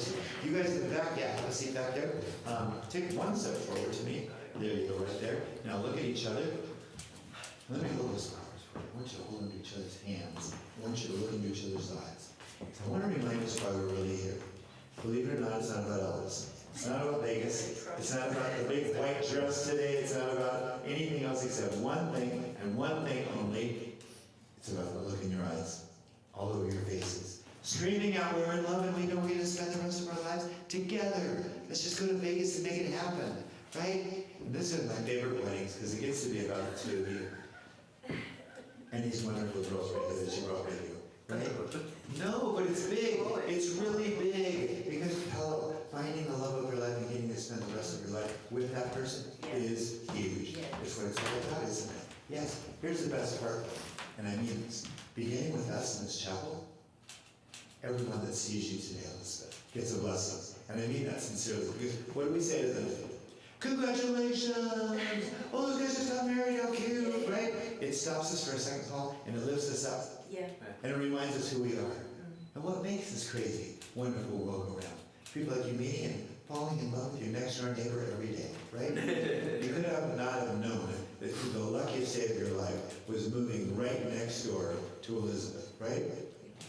place. You guys in the back, yeah, have a seat back there. Take one step forward to me. There you go, right there. Now look at each other. Let me hold those flowers for you. I want you to hold into each other's hands. I want you to look into each other's eyes. So I want to remind us why we're really here. Believe it or not, it's not about Elvis. It's not about Vegas. It's not about the big white dress today. It's not about anything else except one thing, and one thing only. It's about the look in your eyes, all over your faces. Screaming out, we're in love and we know we're going to spend the rest of our lives together. Let's just go to Vegas and make it happen, right? And this is my favorite weddings because it gets to be about the two of you. And these wonderful girls right here that you brought with you. Right? No, but it's big. It's really big. Because finding the love of your life and getting to spend the rest of your life with that person is huge. It's what it's all about, isn't it? Yes. Here's the best part, and I mean this. Beginning with us in this chapel, everyone that sees you today, Elizabeth, gets a blessing. And I mean that sincerely. Because what do we say to them? Congratulations! Oh, those guys just got married, how cute, right? It stops us for a second, Paul, and it lifts us up. Yeah. And it reminds us who we are. And what makes this crazy, wonderful world go around? People like you meeting and falling in love with your next door neighbor every day, right? You could not have known that the luckiest day of your life was moving right next door to Elizabeth, right?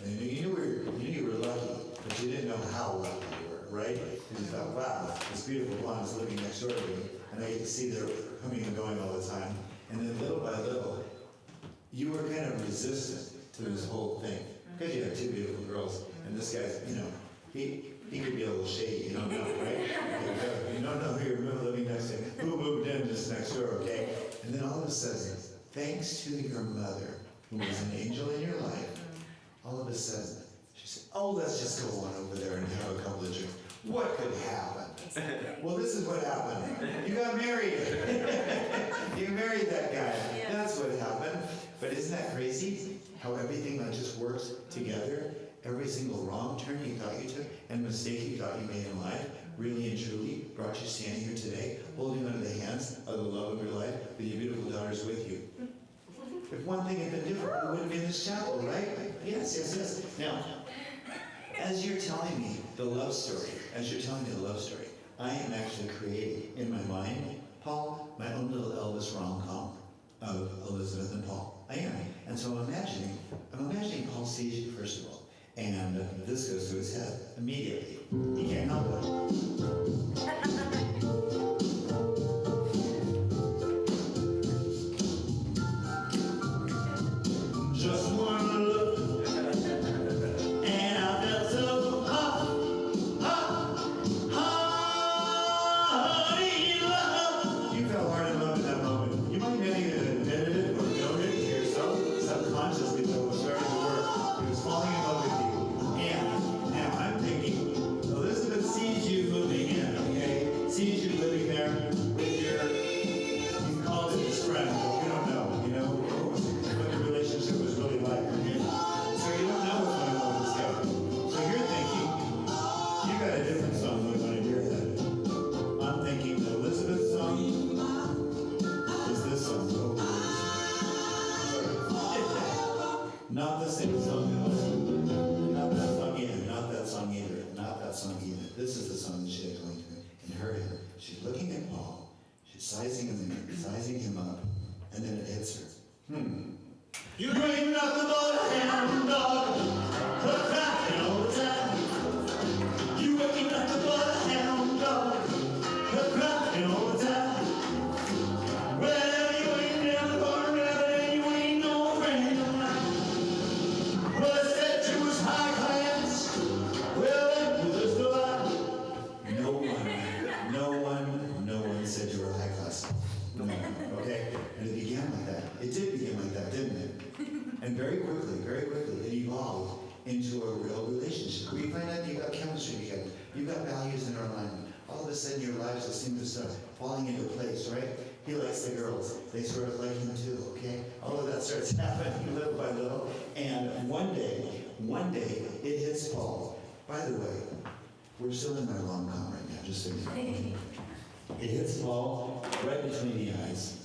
And you knew you were lucky, but you didn't know how lucky you were, right? Because you thought, wow, this beautiful blonde is living next door to me, and I get to see their coming and going all the time. And then little by little, you were kind of resistant to this whole thing. Because you have two beautiful girls, and this guy's, he could be a little shady, you don't know, right? You don't know who you're living next to, who moved in just next door, okay? And then all of a sudden, thanks to your mother, who was an angel in your life, all of a sudden, she said, oh, let's just go on over there and have a couple of drinks. What could happen? Well, this is what happened. You got married. You married that guy. Yeah. That's what happened. But isn't that crazy? How everything that just works together, every single wrong turn you thought you took and mistake you thought you made in life, really and truly brought you standing here today, holding onto the hands of the love of your life with your beautiful daughters with you. If one thing had been different, we wouldn't be in this chapel, right? Yes. Now, as you're telling me the love story, I am actually creating in my mind, Paul, my own little Elvis rom-com of Elizabeth and Paul. I am. And so I'm imagining Paul sees you, first of all, and this goes to his head immediately. He can't help it. Just one look, and I felt so hard in love. You felt hard in love in that moment. You might not even admitted it or known it to yourself. Subconsciously, though, it was starting to work. He was falling in love with you. And now I'm thinking, Elizabeth sees you moving in, okay? Sees you living there with your, you called it his friend, but we don't know, what the relationship was really like. Okay? So you don't know what's going on with this guy. So you're thinking, you got a different song going on in your head. I'm thinking the Elizabeth song is this song. Not the same song. Not that song either. Not that song either. Not that song either. This is the song that she had going to in her head. She's looking at Paul. She's sizing him up, and then it hits her. You ain't nothing but a hound dog, crying all the time. You ain't nothing but a hound dog, crying all the time. Well, you ain't never gonna rabbit and you ain't no friend of mine. Well, I said you was high class. Well, that was just a lie. No one said you were high class. No, okay? And it began like that. It did begin like that, didn't it? And very quickly, it evolved into a real relationship. Where you find out you got chemistry together. You've got values in our alignment. All of a sudden your lives just seem to start falling into place, right? He likes the girls. They sort of like him too, okay? All of that starts happening little by little. And one day, it hits Paul. By the way, we're still in my rom-com right now, just so you know. It hits Paul right between the eyes.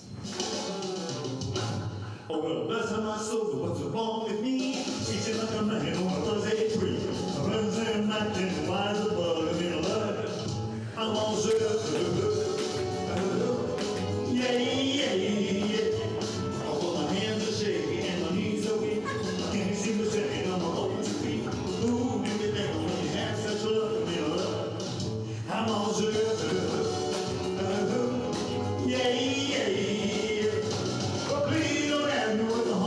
Oh, well, bless my soul, what's wrong with me? Reaching like a man on a Thursday tree. A Wednesday night and the wise above me love. I'm all shook up. Yeah, yeah, yeah. Oh, well, my hands are shaky and my knees are weak. I can't seem to say I'm a old to be. Ooh, make me think when you have such love, me love. I'm all shook up. Yeah, yeah, yeah. Oh, please don't ask me what's on my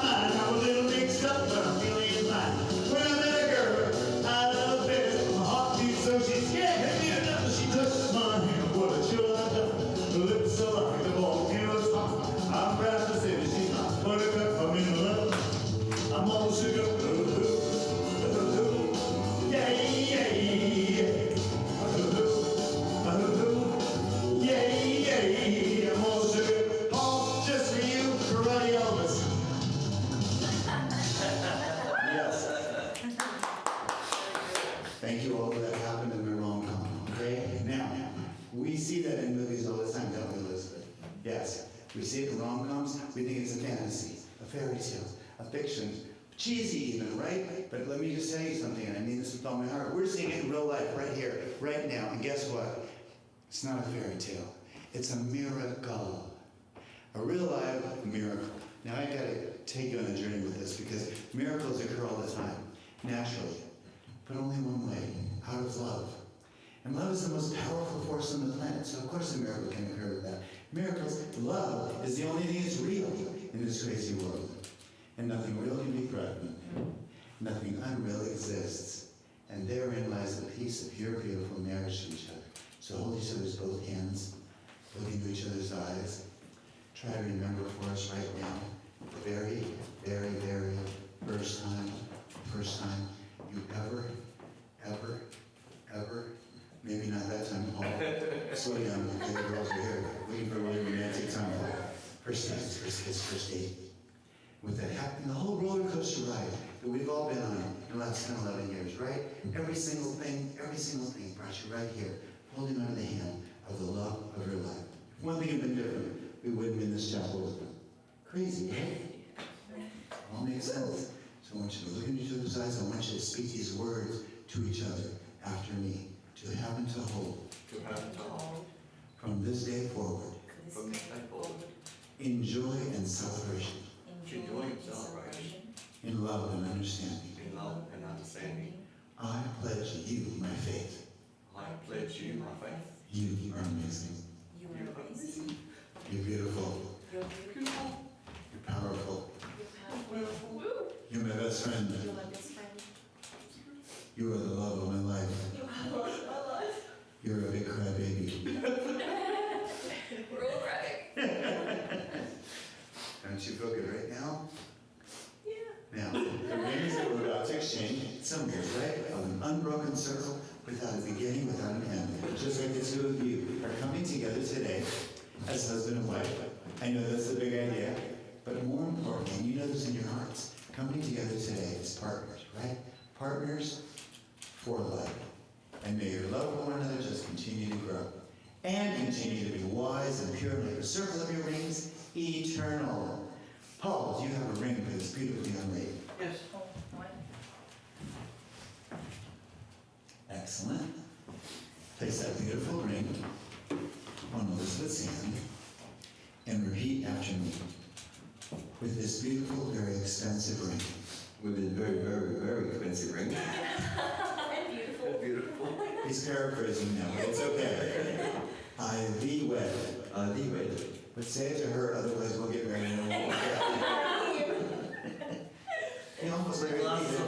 mind. I'm a little mixed up, but I'm feeling fine. When I met a girl, I love best. My heart beats so she's scared. Me to nothing. She touches my hand. What a chill I done. The lips so like the volcano's hot. I'm proud to say that she's my buttercup. I'm in love. I'm all shook up. Yeah, yeah, yeah. Yeah, yeah, yeah. I'm all shook up. All just for you, karate Elvis. Yes. Thank you all for that happened in the rom-com, okay? Now, we see that in movies all the time, don't we, Elizabeth? Yes. We see it in rom-coms, we think it's a fantasy, a fairy tale, a fiction, cheesy even, right? But let me just tell you something, and I mean this with all my heart. We're seeing it in real life right here, right now, and guess what? It's not a fairy tale. It's a miracle. A real live miracle. Now I gotta take you on a journey with this because miracles occur all the time, naturally, but only one way, out of love. And love is the most powerful force on the planet, so of course a miracle can occur with that. Miracles, love is the only thing that's real in this crazy world. And nothing real can be threatened. Nothing unreal exists. And therein lies the peace of your beautiful marriage to each other. So hold each other's both hands, look into each other's eyes. Try to remember for us right now, the very, very, very first time you ever, maybe not that time, Paul, slow down, okay, the girls are here, waiting for a really romantic time. First dance, first kiss, first date. With that happening, the whole roller coaster ride that we've all been on in the last 10, 11 years, right? Every single thing brought you right here, holding onto the hand of the love of your life. If one thing had been different, we wouldn't be in this chapel with them. Crazy, right? All makes sense. So I want you to look into each other's eyes. I want you to speak these words to each other after me. To have and to hold. From this day forward. In joy and celebration. In love and understanding. I pledge you my faith. You are amazing. You're beautiful. You're powerful. You're my best friend. You are the love of my life. You're a big crybaby. We're all crying. Don't you feel good right now? Yeah. Now, the rings that we're about to exchange, symbols, right? Of an unbroken circle without a beginning, without an end. Just like the two of you are coming together today as husband and wife. I know that's the big idea, but more importantly, and you know this in your hearts, coming together today as partners, right? Partners for life. And may your love for one another just continue to grow. And continue to be wise and pure, and make the circle of your rings eternal. Paul, do you have a ring for this beautifully young lady? Yes. Excellent. Place that beautiful ring on Elizabeth's hand and repeat after me. With this beautiful, very expensive ring. With this very, very, very expensive ring. And beautiful. Beautiful. He's paraphrasing now, but it's okay. I thee wed. I thee wed. But say it to her, otherwise we'll get married and we'll walk out. He almost like Glasses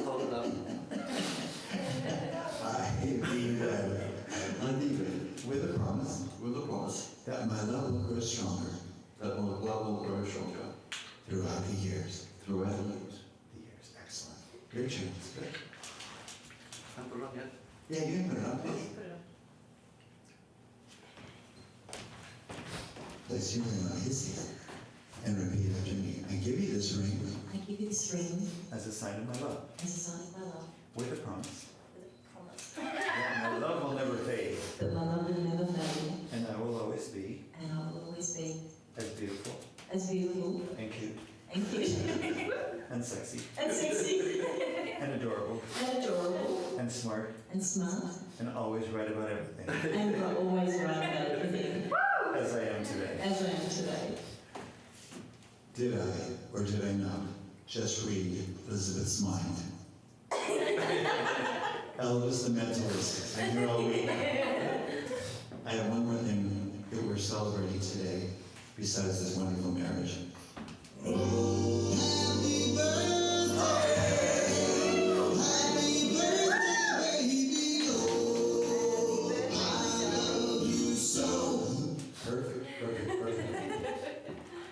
of old enough. I thee wed. I thee wed. With a promise. With a promise. That my love will grow stronger. That my love will grow stronger. Throughout the years. Throughout the years. Excellent. Great choice. Good. Haven't put it on yet? Yeah, you can put it on, please. Place your ring on his hand and repeat after me. I give you this ring I give you this ring as a sign of my love, as a sign of my love, with a promise With a promise. that my love will never fade, that my love will never fade, and I will always be and I will always be as beautiful as beautiful smart, and always right about everything, and we're always right about everything, as I am today. as I am today. Did I, or did I not, just read Elizabeth's mind? Elvis the mentalist. I'm here all week. I have one more thing that we're celebrating today, besides this wonderful marriage.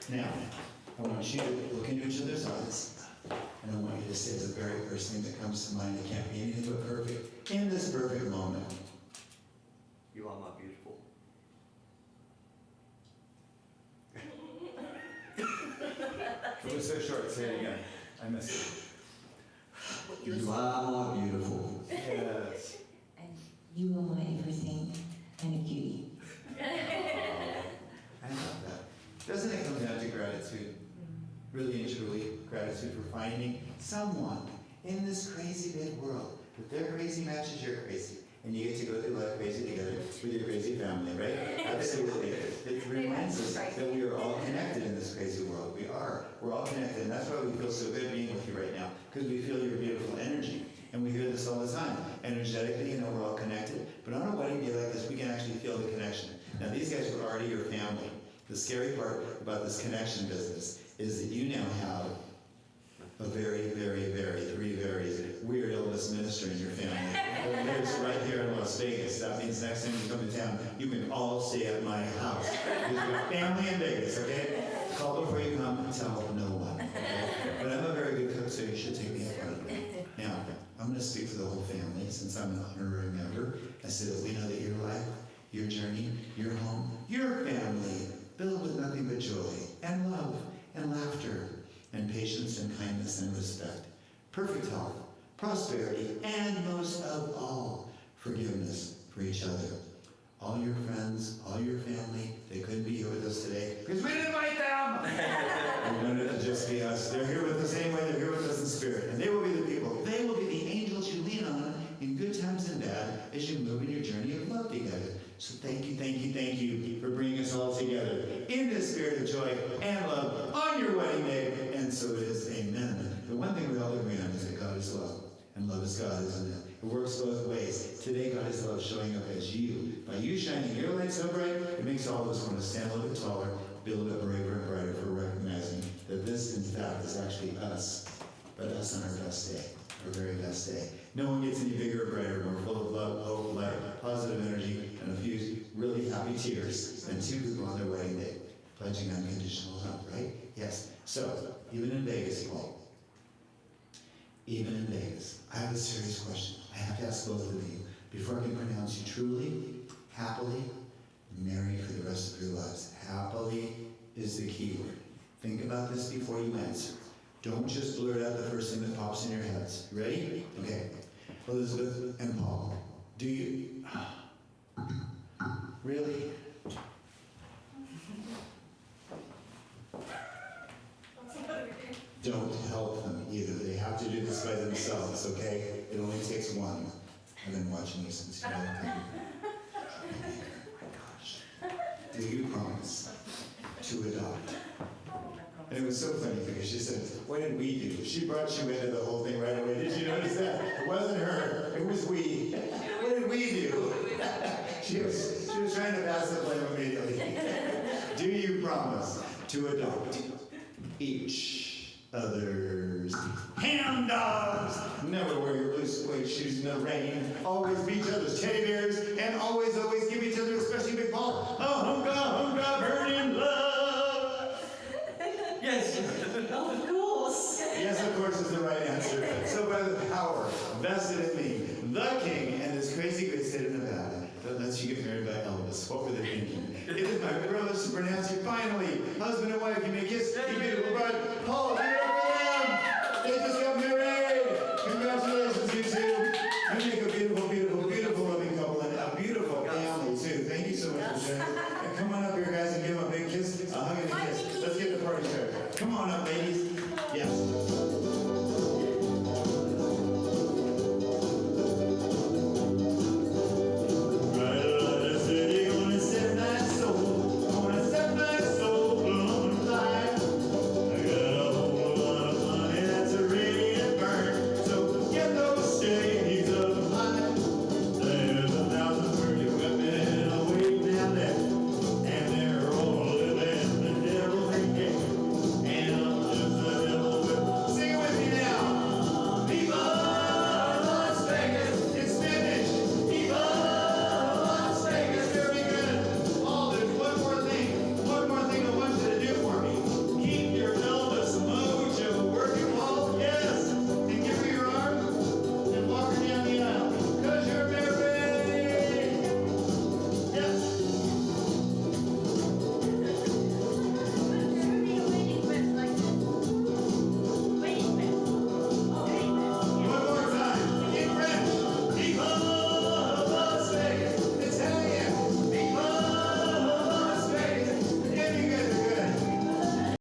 Now, I want you to look into each other's eyes, and I want you to say the very first thing that comes to mind. It can't be anything but perfect. In this perfect moment. You are my beautiful. It was so short. Say it again. I missed You are my beautiful. it. Yes. And You are my everything and a cutie. I love that. Doesn't it come down to gratitude? Really and truly, gratitude for finding someone in this crazy big world that their crazy matches your crazy. And you get to go through life crazy together with your crazy family, right? Absolutely. It reminds us that we are all connected in this crazy world. We are. We're all connected. And that's why we feel so good being with you right now. Because we feel your beautiful energy. And we hear this all the time. Energetically, you know, we're all connected. But on a wedding day like this, we can actually feel the connection. Now, these guys were already your family. The scary part about this connection business is that you now have a very, very, very, three very weird Elvis minister in your family that lives right here in Las Vegas. That means next time you come to town, you can all stay at my house. You've got family in Vegas, okay? Call before you come and tell no one, okay? But I'm a very good cook, so you should take me up on it. Now, I'm going to speak for the whole family since I'm an honorary member. I say that we know that your life, your journey, your home, your family, filled with nothing but joy and love and laughter and patience and kindness and respect, perfect health, prosperity, and most of all, forgiveness for each other. All your friends, all your family, they couldn't be here with us today because we didn't invite them. We wanted it to just be us. They're here with us anyway. They're here with us in spirit, and they will be the people. They will be the angels you lean on in good times and bad as you move in your journey of love together. So thank you, thank you, thank you for bringing us all together in this spirit of joy and love on your wedding day. And so it is, amen. The one thing we all agree on is that God is love. And love is God, isn't it? It works both ways. Today, God is love showing up as you. By you shining your light so bright, it makes all of us want to stand a little bit taller, be a little bit braver and brighter for recognizing that this, in fact, is actually us. But us on our best day, our very best day. No one gets any bigger or brighter, more full of love, hope, light, positive energy, and a few really happy tears than two people on their wedding day, pledging unconditional love, right? Yes. So, even in Vegas, Paul, even in Vegas, I have a serious question. I have to ask both of you before I can pronounce you truly, happily, married for the rest of your lives. Happily is the key word. Think about this before you answer. Don't just blurt out the first thing that pops in your heads. Ready? Okay. Elizabeth and Paul, do you really? Don't help them either. They have to do this by themselves, okay? It only takes one. I've been watching you since you were a baby. Oh my gosh. Do you promise to adopt? And it was so funny because she said, what did we do? She brought you into the whole thing right away. Did you notice that? It wasn't her. It was we. What did we do? She was trying to pass the blame immediately. Do you promise to adopt each other's hand dogs? Never wear your blue suede shoes in the rain. Always be each other's teddy bears. And always give each other, especially Big Paul, a hunka, burning love. Yes. Of course. Yes, of course is the right answer. So by the power vested in me, the king and this crazy great state of Nevada that lets you get married by Elvis. What were they thinking? It is my privilege to pronounce you finally husband and wife. You may kiss, you beautiful bride. Paul,